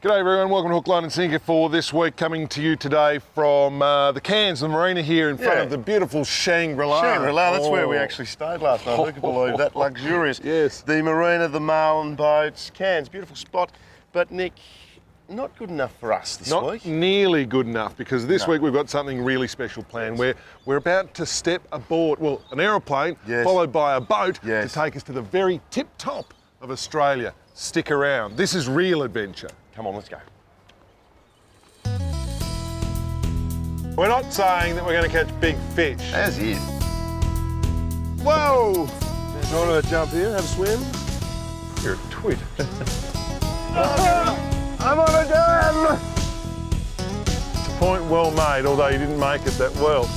G'day everyone, welcome to Hook, Line and Sinker for this week, coming to you today from the Cairns, the marina here in front of the beautiful Shangri-La. Shangri-La, that's where we actually stayed last night. Who could believe that? Luxurious. Yes. The marina, the Marlin boats, Cairns, beautiful spot. But Nick, not good enough for us this week. Not nearly good enough, because this week we've got something really special planned where we're about to step aboard, well, an aeroplane followed by a boat to take us to the very tip top of Australia. Stick around. This is real adventure. Come on, let's go. We're not saying that we're going to catch big fish. As is. Whoa! Do you want to jump here, have a swim? You're a twit. I'm on a dam! It's a point well made, although you didn't make it that well.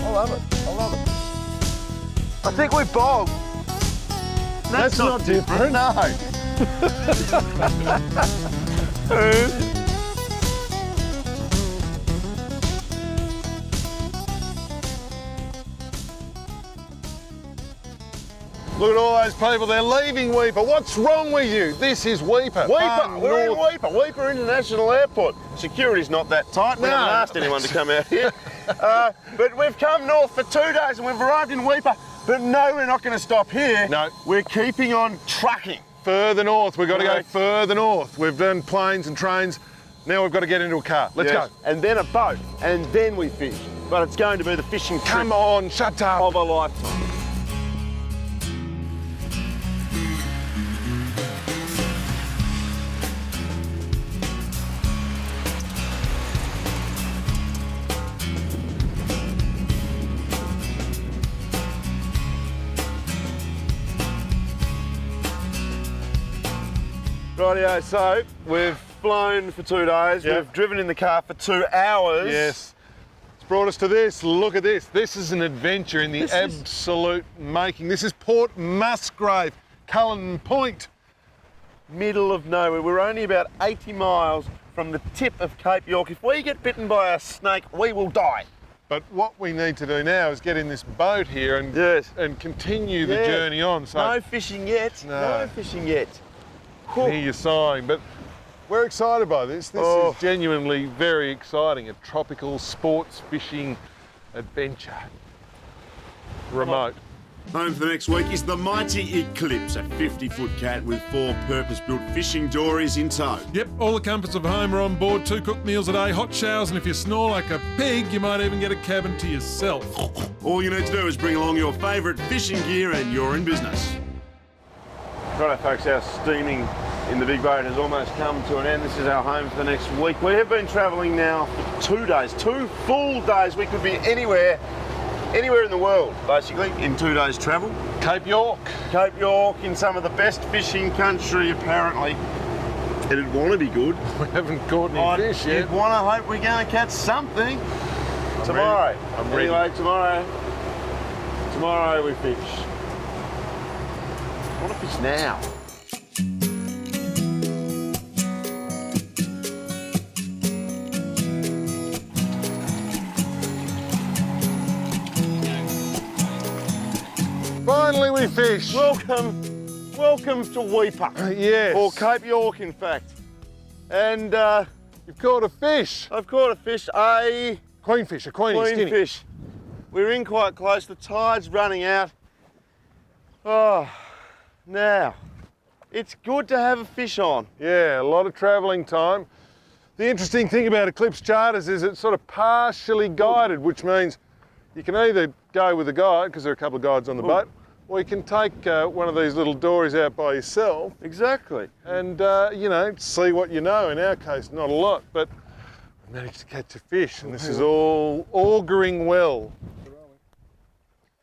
I love it, I love it. I think we bogged. That's not different. No. Look at all those people, they're leaving Weipa. What's wrong with you? This is Weipa. We're in Weipa International Airport. Security's not that tight. We haven't asked anyone to come out here. But we've come north for 2 days and we've arrived in Weipa. But no, we're not going to stop here. No. We're keeping on trucking. Further north, we've got to go further north. We've done planes and trains. Now we've got to get into a car. Let's go. And then a boat, and then we fish. But it's going to be the fishing trip. Come on, shut up. Of a lifetime. Rightio, so we've flown for 2 days, we've driven in the car for 2 hours. Yes. It's brought us to this. Look at this. This is an adventure in the absolute making. This is Port Musgrave, Cullen Point. Middle of nowhere. We're only about 80 miles from the tip of Cape York. If we get bitten by a snake, we will die. But what we need to do now is get in this boat here and continue the journey on. So no fishing yet. No fishing yet. Hear you sighing, but we're excited by this. This is genuinely very exciting. A tropical sports fishing adventure. Remote. Home for the next week is the mighty Eclipse, a 50-foot cat with 4 purpose-built fishing dories in tow. Yep, all the comforts of home are on board, 2 cooked meals a day, hot showers, and if you snore like a pig, you might even get a cabin to yourself. All you need to do is bring along your favourite fishing gear and you're in business. Righto folks, our steaming in the big boat has almost come to an end. This is our home for the next week. We have been travelling now for 2 days, 2 full days. We could be anywhere in the world, basically, in 2 days travel. Cape York. Cape York, in some of the best fishing country, apparently. It'd want to be good. We haven't caught any fish yet. You'd want to hope we're going to catch something. Tomorrow. I'm ready. Anyway, tomorrow we fish. I want to fish now. Finally we fish. Welcome to Weipa. Yes. Or Cape York, in fact. And you've caught a fish. I've caught a fish, a Queenfish, a queenie, skinny. fish. We're in quite close. The tide's running out. Oh, now it's good to have a fish on. Yeah, a lot of travelling time. The interesting thing about Eclipse Charters is it's sort of partially guided, which means you can either go with a guide, because there are a couple of guides on the boat, or you can take one of these little dories out by yourself. Exactly. And, you know, see what you know. In our case, not a lot, but we managed to catch a fish, and this is all auguring well.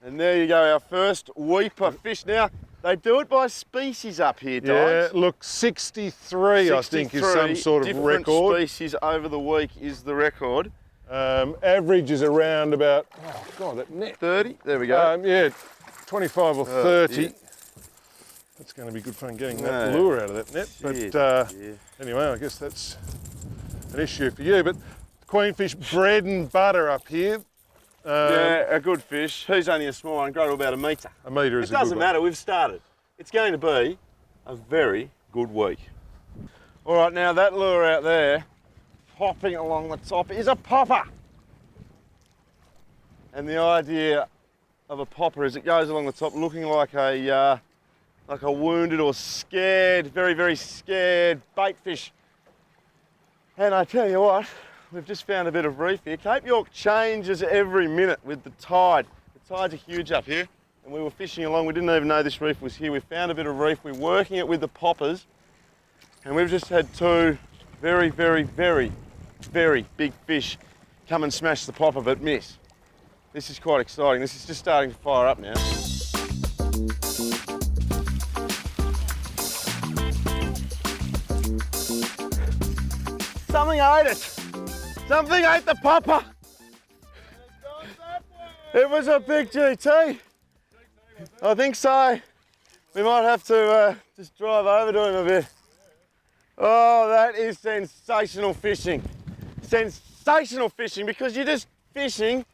And there you go, our first Weipa fish. Now, they do it by species up here, Dogs. Yeah, look, 63 I think is some sort of record. Different species over the week is the record. Average is around about, oh God, that net. 30, there we go. Yeah, 25 or 30. Yeah. That's going to be good fun getting that lure out of that net. But anyway, I guess that's an issue for you. But queenfish, bread and butter up here. Yeah, a good fish. He's only a small one, grow to about a metre. A metre is a good one. It doesn't matter, we've started. It's going to be a very good week. All right, now that lure out there, popping along the top, is a popper. And the idea of a popper is it goes along the top looking like a wounded or scared, very, very scared bait fish. And I tell you what, we've just found a bit of reef here. Cape York changes every minute with the tide. The tides are huge up here, and we were fishing along. We didn't even know this reef was here. We found a bit of reef. We're working it with the poppers, and we've just had two very, very, very, very big fish come and smash the popper but miss. This is quite exciting. This is just starting to fire up now. Something ate it. Something ate the popper. It was a big GT. I think so. We might have to just drive over to him a bit. Oh, that is sensational fishing. Sensational fishing, because you're just fishing,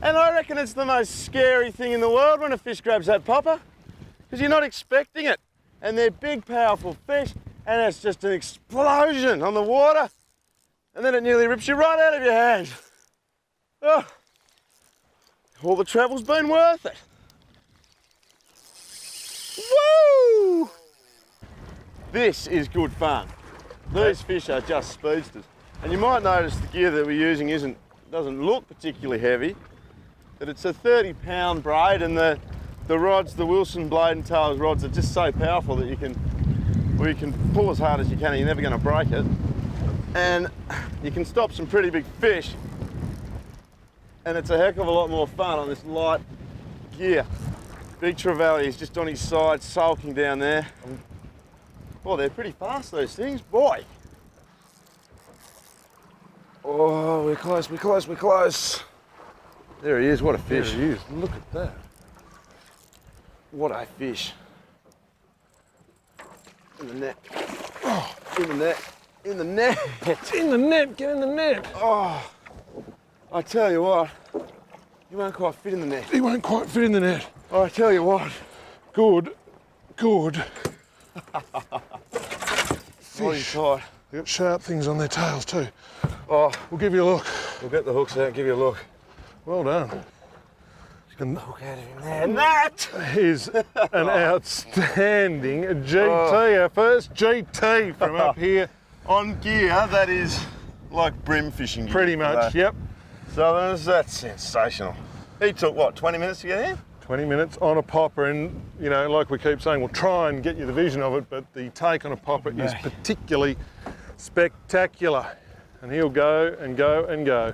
and I reckon it's the most scary thing in the world when a fish grabs that popper, because you're not expecting it. And they're big, powerful fish, and it's just an explosion on the water, and then it nearly rips you right out of your hand. Oh, all the travel's been worth it. Woo! This is good fun. These fish are just speedsters. And you might notice the gear that we're using doesn't look particularly heavy, but it's a 30-pound braid, and the rods, the Wilson blade and tails rods, are just so powerful that you can pull as hard as you can and you're never going to break it. And you can stop some pretty big fish, and it's a heck of a lot more fun on this light gear. Big trevally is just on his side, sulking down there. Oh, they're pretty fast, those things, boy. Oh, we're close, we're close, we're close. There he is, what a fish. There he is, look at that. What a fish. In the net. Oh, in the net. In the net. In the net, get in the net. Oh, I tell you what, you won't quite fit in the net. He won't quite fit in the net. Oh, I tell you what. Good. Fish. Tight. They've got sharp things on their tails too. Oh, We'll give you a look. we'll get the hooks out and give you a look. Well done. And Hook out of him there. And that is an outstanding GT, our first GT from up here. on gear, that is like brim fishing gear. Pretty much, yep. So that's sensational. He took what, 20 minutes to get in? 20 minutes on a popper, and you know, like we keep saying, we'll try and get you the vision of it, but the take on a popper is particularly spectacular. And he'll go and go and go.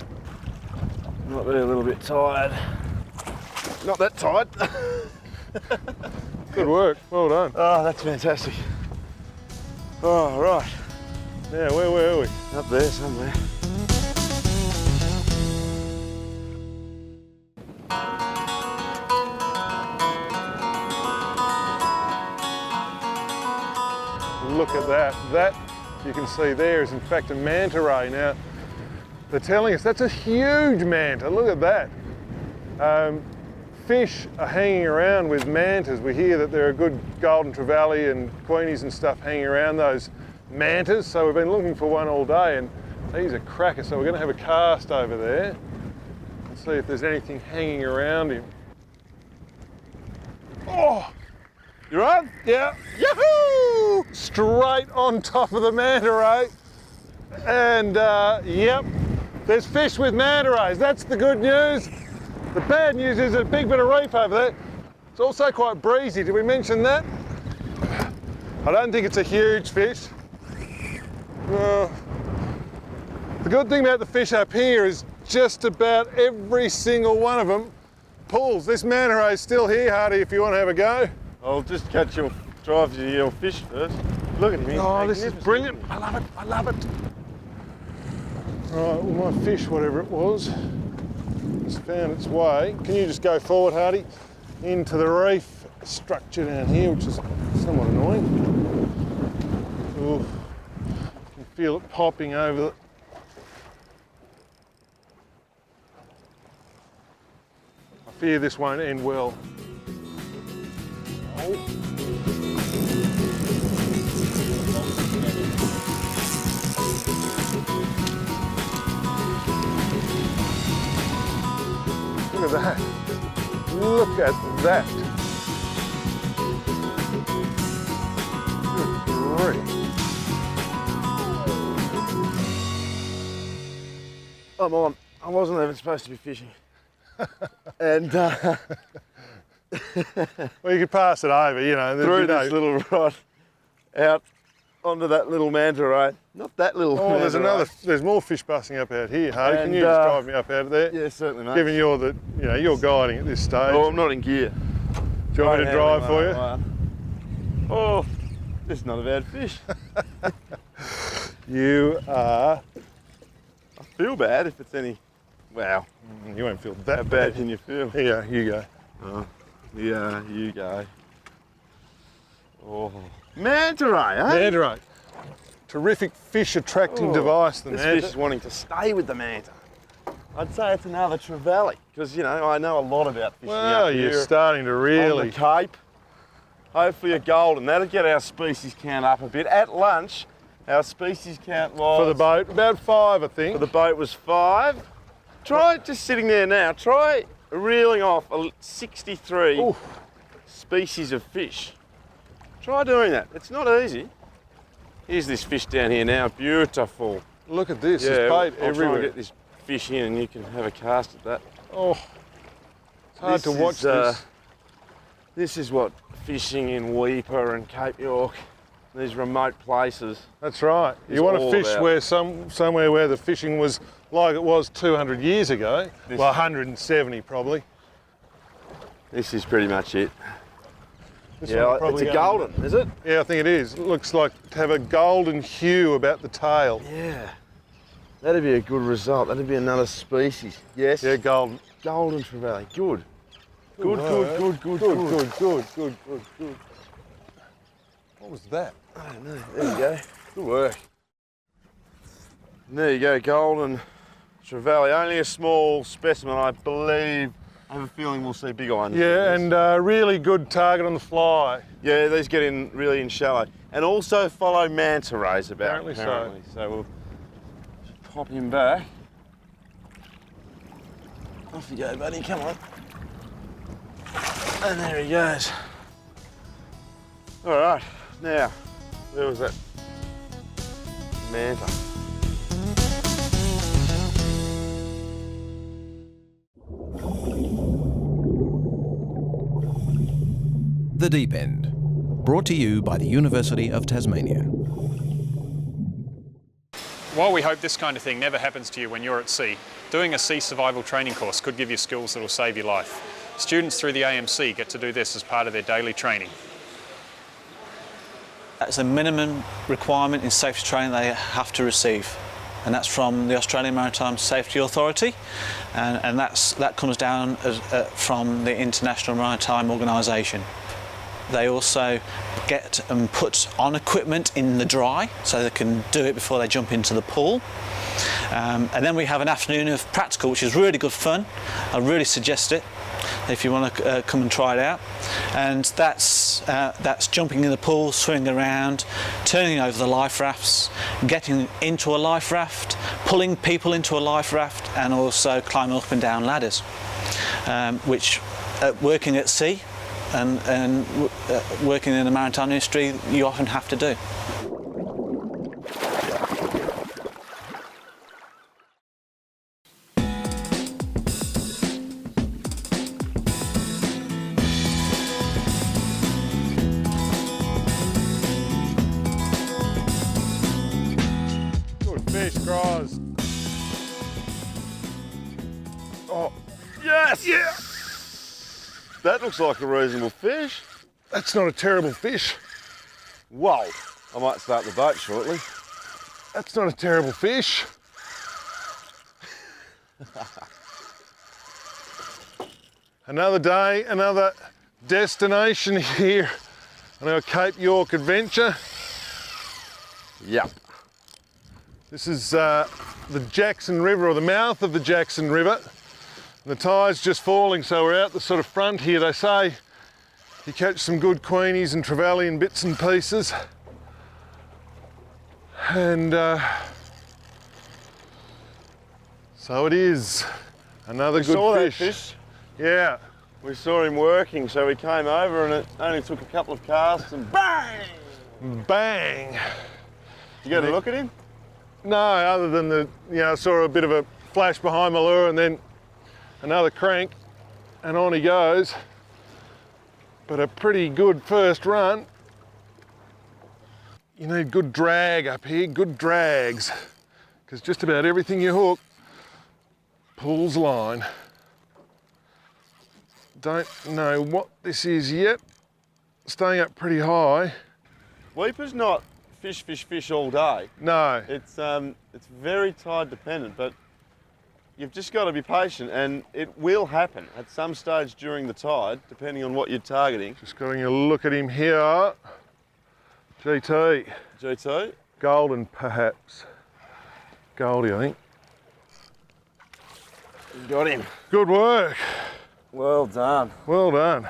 Might be a little bit tired. Not that tired. Good work, well done. Oh, that's fantastic. Oh, right. Now, where were we? Up there somewhere. Look at that. That you can see there is in fact a manta ray. Now, they're telling us that's a huge manta. Look at that. Fish are hanging around with mantas. We hear that there are good golden trevally and queenies and stuff hanging around those mantas. So we've been looking for one all day, and he's a cracker. So we're going to have a cast over there and see if there's anything hanging around him. Oh! You're on? Yeah. Yahoo! Straight on top of the manta ray. And yep, there's fish with manta rays. That's the good news. The bad news is a big bit of reef over there. It's also quite breezy. Did we mention that? I don't think it's a huge fish. The good thing about the fish up here is just about every single one of them pulls. This manta ray is still here, Hardy, if you want to have a go. I'll just catch your drive to your fish first. Look at him. Oh, this is brilliant. I love it. I love it. Right, well, my fish, whatever it was, has found its way. Can you just go forward, Hardy, into the reef structure down here, which is somewhat annoying. Ooh, you can feel it popping over the... I fear this won't end well. Oh. that. Look at that. Good grief. I'm on. I wasn't even supposed to be fishing. And Well, you could pass it over, you know. through this little rod out onto that little manta ray. Not that little Oh, manta ray. there's more fish busting up out here, Hardy. Can And, you just drive me up out of there? Yeah, certainly, mate. Given you're you're guiding at this stage. Oh, I'm not in gear. Do you want me to drive for you? Oh, this is not a bad fish. You are. I feel bad if it's any. Wow. You won't feel that How bad can you feel? Here you go. Oh, yeah, you go. Oh, manta ray, eh? Manta ray. Terrific fish attracting device, the This manta. fish is wanting to stay with the manta. I'd say it's another trevally because you know I know a lot about fishing Well, up you're here starting to on really. the Cape. Hopefully a golden. That'll get our species count up a bit. At lunch, our species count was For the boat, about 5, I think. For the boat was 5. Try just sitting there now. Try reeling off 63 Oof. species of fish. Try doing that. It's not easy. Here's this fish down here now. Beautiful. Look at this. Yeah, There's bait I'll try everywhere. and get this fish in, and you can have a cast at that. Oh, it's hard to watch this. This is what fishing in Weipa and Cape York, these remote places. That's right. It's You want to all fish about- where somewhere where the fishing was like it was 200 years ago. This- Well, 170 probably. This is pretty much it. This Yeah, one it's probably a going- golden, is it? Yeah, I think it is. It looks like to have a golden hue about the tail. Yeah. That'd be a good result. That'd be another species. Yes. Yeah, golden. Golden trevally. Good. Good, Wow, good, good, good, good. good. What was that? I don't know. There you go. Good work. And there you go, golden trevally. Only a small specimen, I believe. I have a feeling we'll see big ones. Yeah, and really good target on the fly. Yeah, these get in really in shallow. And also follow manta rays about. Apparently so. So we'll pop him back. Off you go, buddy, come on. And there he goes. All right, now, where was that? Manta. The Deep End, brought to you by the University of Tasmania. While we hope this kind of thing never happens to you when you're at sea, doing a sea survival training course could give you skills that will save your life. Students through the AMC get to do this as part of their daily training. That's a minimum requirement in safety training they have to receive, and that's from the Australian Maritime Safety Authority, and that comes down from the International Maritime Organisation. They also get and put on equipment in the dry so they can do it before they jump into the pool. And then we have an afternoon of practical, which is really good fun. I really suggest it if you want to come and try it out. And that's jumping in the pool, swimming around, turning over the life rafts, getting into a life raft, pulling people into a life raft, and also climbing up and down ladders, which working at sea and working in the maritime industry, you often have to do. Good fish, Cross. Oh, yes! Yeah! That looks like a reasonable fish. That's not a terrible fish. Whoa! I might start the boat shortly. That's not a terrible fish. Another day, another destination here on our Cape York adventure. Yep. This is the Jackson River, or the mouth of the Jackson River. The tide's just falling, so we're out the sort of front here. They say you catch some good queenies and trevally and bits and pieces. And so it is. Another You good saw fish. that fish? Yeah. We saw him working, so we came over and it only took a couple of casts and bang! Bang! You get a look at him? No, other than I saw a bit of a flash behind my lure and then another crank and on he goes. But a pretty good first run. You need good drag up here, good drags, because just about everything you hook pulls line. Don't know what this is yet. Staying up pretty high. Weeper's not fish all day. No. It's very tide dependent, but you've just got to be patient and it will happen at some stage during the tide, depending on what you're targeting. Just getting a look at him here. GT. GT? Golden perhaps. Goldie, I think. You got him. Good work. Well done. Well done.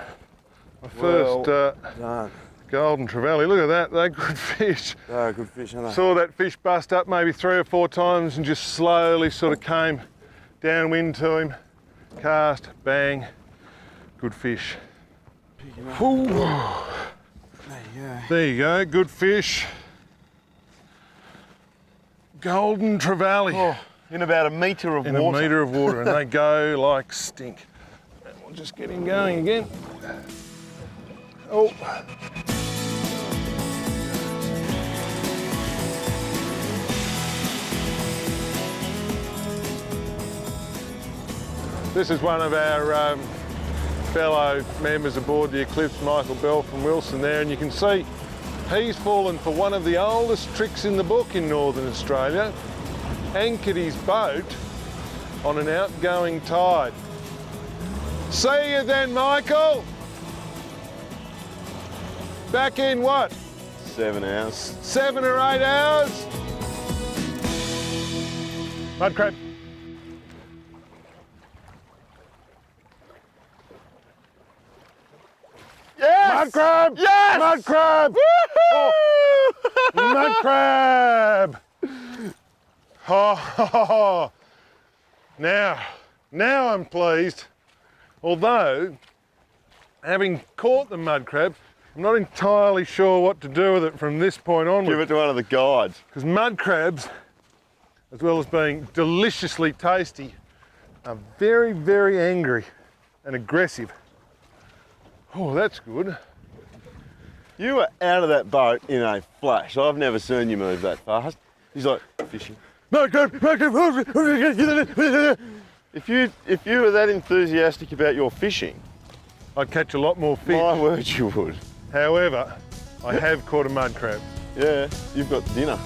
My first Done. golden trevally. Look at that, they're good fish. They're good fish, aren't they? Saw that fish bust up maybe 3 or 4 times and just slowly sort of came downwind to him. Cast, bang, good fish. Ooh. There you go, good fish. Golden trevally. Oh, in about a metre of In water. a metre of water, and they go like stink. And we'll just get him going again. Oh. This is one of our fellow members aboard the Eclipse, Michael Bell from Wilson there, and you can see he's fallen for one of the oldest tricks in the book in Northern Australia. Anchored his boat on an outgoing tide. See you then, Michael. Back in what? 7 hours. 7 or 8 hours? Mud crab. Yes! Mud crab! Yes! Mud crab! Oh. Mud crab! Oh, now I'm pleased. Although, having caught the mud crab, I'm not entirely sure what to do with it from this point onward. Give it to one of the guides. Because mud crabs, as well as being deliciously tasty, are very, very angry and aggressive. Oh, that's good. You were out of that boat in a flash. I've never seen you move that fast. He's like, fishing. Mud crab, mud crab. If you were that enthusiastic about your fishing, I'd catch a lot more fish. my word you would. However, I have caught a mud crab. Yeah, you've got dinner.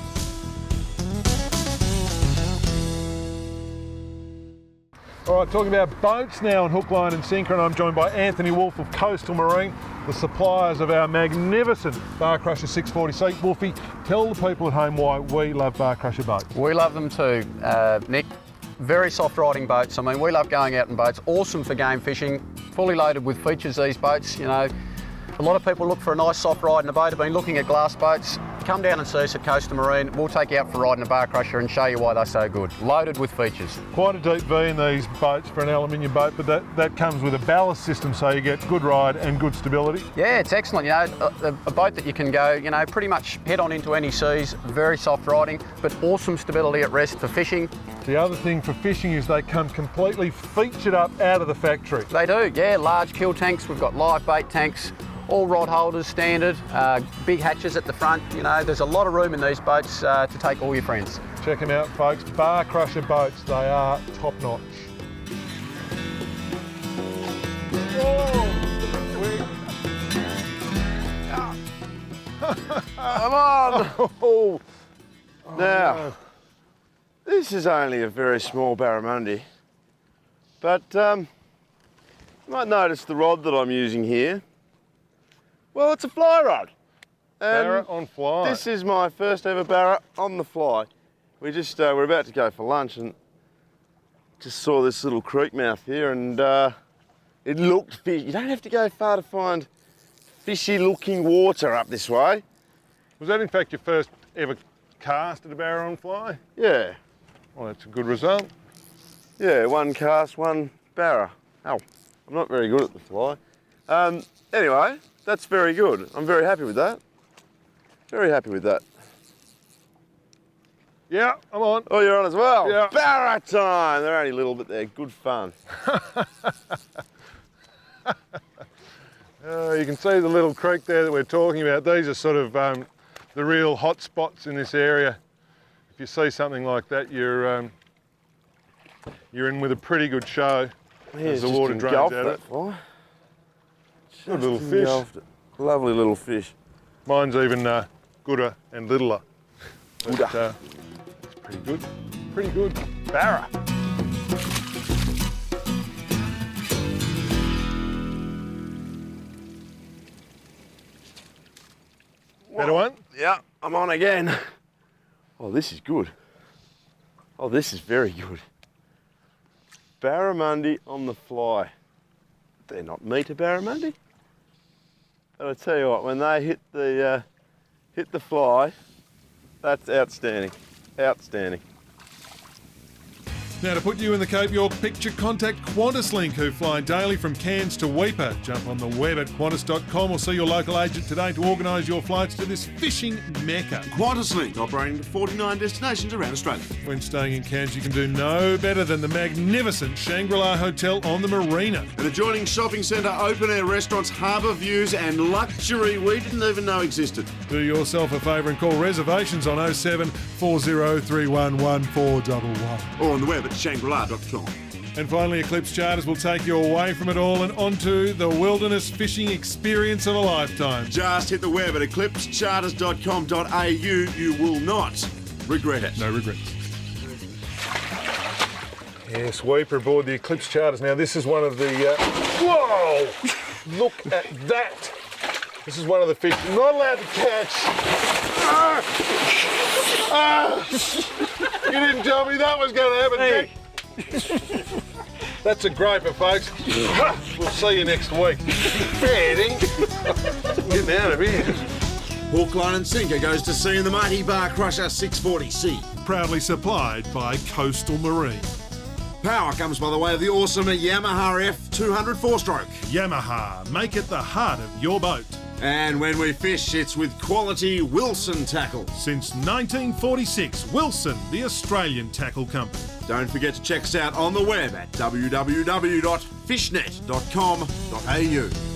All right, talking about boats now on hook, line and sinker, and I'm joined by Anthony Wolfe of Coastal Marine, the suppliers of our magnificent Bar Crusher 640C. Wolfie, tell the people at home why we love Bar Crusher boats. We love them too, Nick. Very soft riding boats. I mean, we love going out in boats. Awesome for game fishing. Fully loaded with features, these boats. You know, a lot of people look for a nice soft ride in a boat. Have been looking at glass boats. Come down and see us at Coastal Marine. We'll take you out for riding a Bar Crusher and show you why they're so good. Loaded with features. Quite a deep V in these boats for an aluminium boat, but that comes with a ballast system, so you get good ride and good stability. Yeah, it's excellent. You know, a boat that you can go, you know, pretty much head on into any seas. Very soft riding, but awesome stability at rest for fishing. The other thing for fishing is they come completely featured up out of the factory. They do, yeah. Large kill tanks. We've got live bait tanks. All rod holders standard, big hatches at the front. You know, there's a lot of room in these boats to take all your friends. Check them out, folks. Bar Crusher boats, they are top notch. Come on! Now, this is only a very small barramundi, but you might notice the rod that I'm using here. Well, it's a fly rod. Barra on fly. This is my first ever barra on the fly. We're about to go for lunch and just saw this little creek mouth here, and it looked fish. You don't have to go far to find fishy looking water up this way. Was that in fact your first ever cast at a barra on fly? Yeah. Well, that's a good result. Yeah, one cast, one barra. Oh. I'm not very good at the fly. Anyway, that's very good. I'm very happy with that. Very happy with that. Yeah, I'm on. Oh, you're on as well? Yeah. Barra time! They're only little, but they're good fun. You can see the little creek there that we're talking about. These are sort of the real hot spots in this area. If you see something like that, you're in with a pretty good show as the water drains out of it. Good little fish. Lovely little fish. Mine's even gooder and littler. But, it's pretty good. Pretty good. Barra. Better one? Yeah, I'm on again. Oh, this is good. Oh, this is very good. Barramundi on the fly. They're not meter barramundi. But I tell you what, when they hit the fly, that's outstanding. Outstanding. Now, to put you in the Cape York picture, contact QantasLink, who fly daily from Cairns to Weipa. Jump on the web at qantas.com or see your local agent today to organise your flights to this fishing mecca. QantasLink, operating to 49 destinations around Australia. When staying in Cairns, you can do no better than the magnificent Shangri-La Hotel on the Marina. An adjoining shopping centre, open-air restaurants, harbour views and luxury we didn't even know existed. Do yourself a favour and call reservations on 07 4031 1411. Or on the web at shangri-la.com. And finally, Eclipse Charters will take you away from it all and onto the wilderness fishing experience of a lifetime. Just hit the web at eclipsecharters.com.au. You will not regret it. No regrets. Yes, Weipa aboard the Eclipse Charters. Now, this is one of the... whoa! Look at that! This is one of the fish I'm not allowed to catch. You didn't tell me that was going to happen, Nick. That's a groper, folks. We'll see you next week. Getting out of here. Hook, line and sinker goes to sea in the mighty Bar Crusher 640C. Proudly supplied by Coastal Marine. Power comes by the way of the awesome Yamaha F200 4-stroke. Yamaha, make it the heart of your boat. And when we fish, it's with quality Wilson tackle. Since 1946, Wilson, the Australian tackle company. Don't forget to check us out on the web at www.fishnet.com.au.